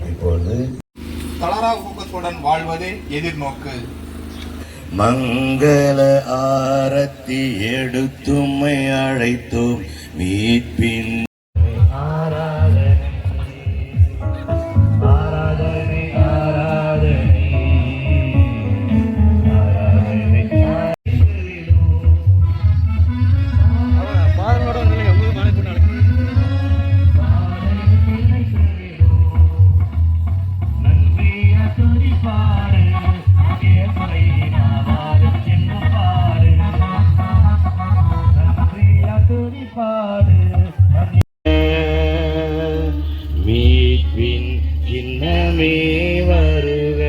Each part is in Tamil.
இப்பொழுது தளரா ஊக்கத்துடன் வாழ்வதே எதிர்நோக்கு. மங்கள ஆரத்தி எடுத்தும்மை அழைத்தோம் மீட்பின் மீட்பின் சின்னமே வருக.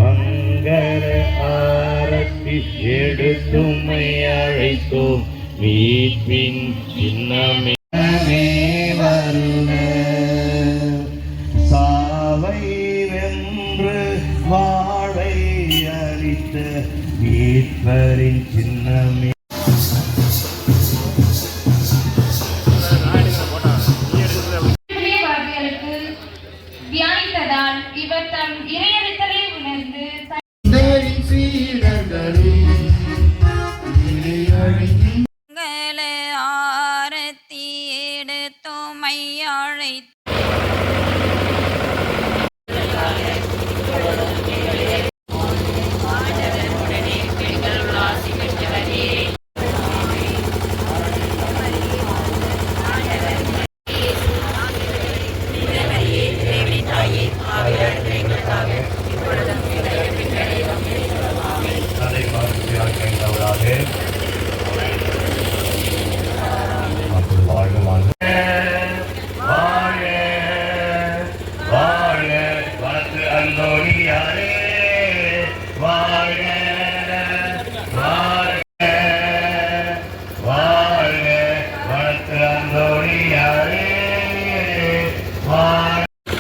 மங்கள ஆரத்தி எடுத்தும்மை அழைத்தோம் மீட்பின் சின்னமே வருக. சாவை வென்று வாழை அளித்த மீட்பரின் சின்னமே தியானித்ததால் இவர் தம் இறையறித்தலை உணர்ந்து ஆரத்தி எடுத்தோமை அழைத்து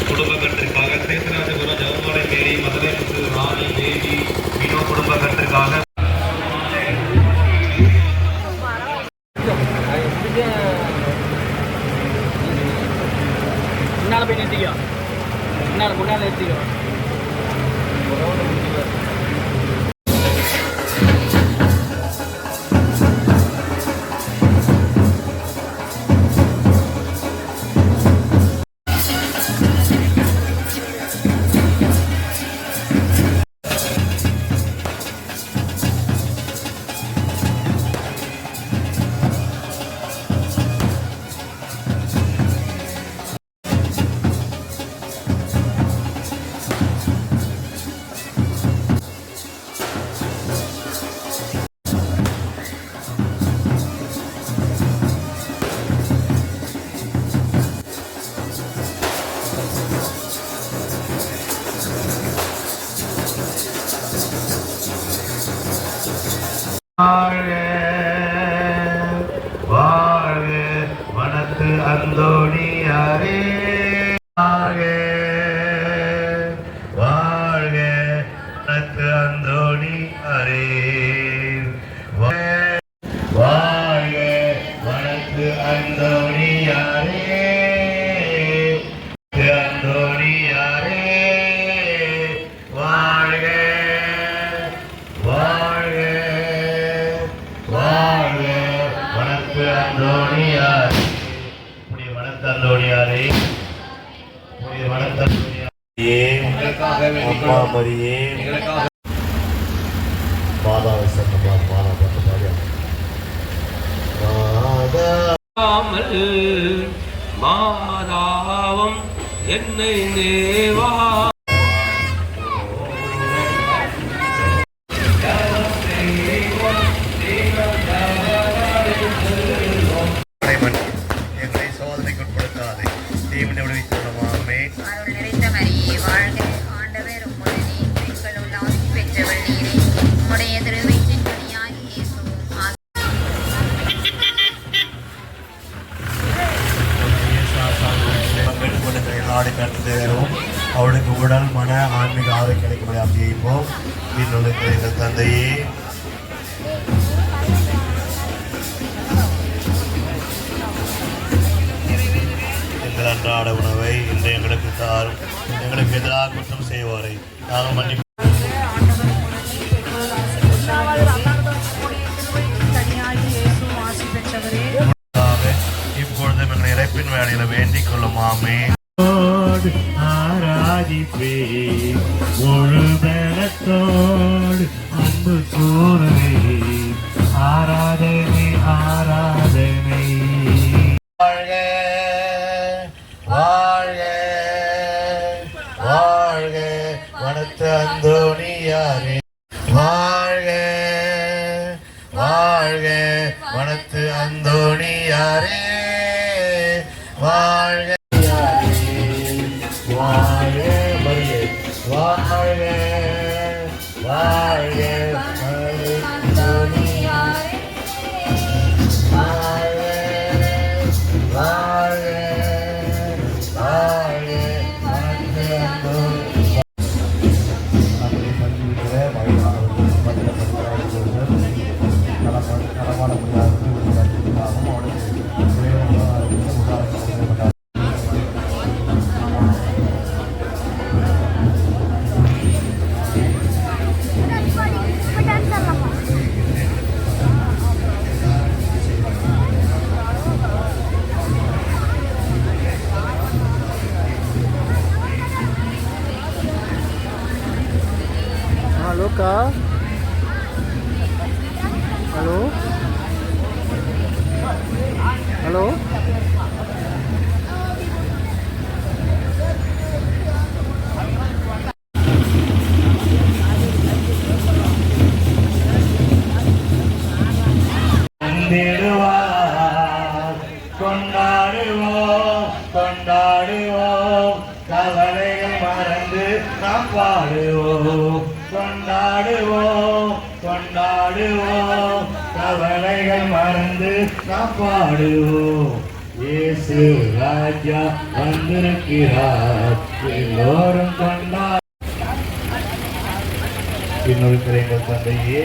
குடும்பத்திற்காக சேத்தராஜபுரம் ஜெகமாலை மேரி மதுரை முத்து ராணி தேவி வினோ குடும்பத்திற்காக முன்னால போய் நிறுத்திக்கோ. முன்னால நிறுத்திக்கோ. வாழ்க வாழ்க வனத்து அந்தோணியாரே. வாழ்க வாழ்க வனத்து அந்தோணியாரே. வாழ்க வனத்து அந்தோணியாரே. அந்தோணியாரே வாழ்க வாழ்க வாழ்க வனத்து அந்தோணியார். புனித வனத்து அந்தோணியாரே, புனித வனத்து அந்தோணியாரே, அம்மா மரியே, மாதாவை சன்னமா மாதா பத்து பாடியா மாதாவம் என்னை தேவா எங்களை சோதனைக்கு உட்படுத்தாதே, தீவினை விடுவித்தோமே. அருள் நிறைந்த மரியே வாழ்க. ஆண்டவர் உம்முடனே, பெண்களுள் ஆசி பெற்றவள் நீரே. உம்முடைய திருவயிற்றின் கனியாகிய இயேசுவும் நாடி கருத்து தரும். அவளுக்கு உடல் மன ஆன்மீக ஆரோக்கியம் கிடைக்கும்படி அப்படிப்போம். வீட்டில் தந்தையே, அன்றாட உணவை இன்று எங்களுக்கு தாரும். எங்களுக்கு எதிராக குற்றம் செய்வாரை நாங்கள் மன்னிப்பு இப்பொழுது எங்கள் இறப்பின் வேலையில வேண்டிக் கொள்ளும் ஆமே. ஆராதிப்பே முழு பலத்தோடு அன்பு கூறுவே ஆராதனை ஆராதனை. வாழ்க வாழ்க வாழ்க வனத்து அந்தோணியாரே. வாழ்க வாழ்க வனத்து அந்தோணியாரே. வாழ்க வாழ்க வருக வாழ்க வாழ்க அந்தோணியாரே. வாழ்க வாழ்க வாழ்க வனத்து அந்தோணியாரே. அப்படி பள்ளியில் வயதானவர்கள் நடமாட முடியாதவர்கள் அவனுக்கு Halo Kak. Halo. Halo. கொண்டாடுவோம் கொண்டாடுவோம் கவலைகள் மறந்து நாம் பாடுவோம். கொண்டாடுவோம் கொண்டாடுவோம் கவலைகள் மறந்து நாம் பாடுவோம். இயேசு ராஜா வந்திருக்கிறார் எல்லோரும் கொண்டாடு. இன்னொரு எங்கள் தந்தையே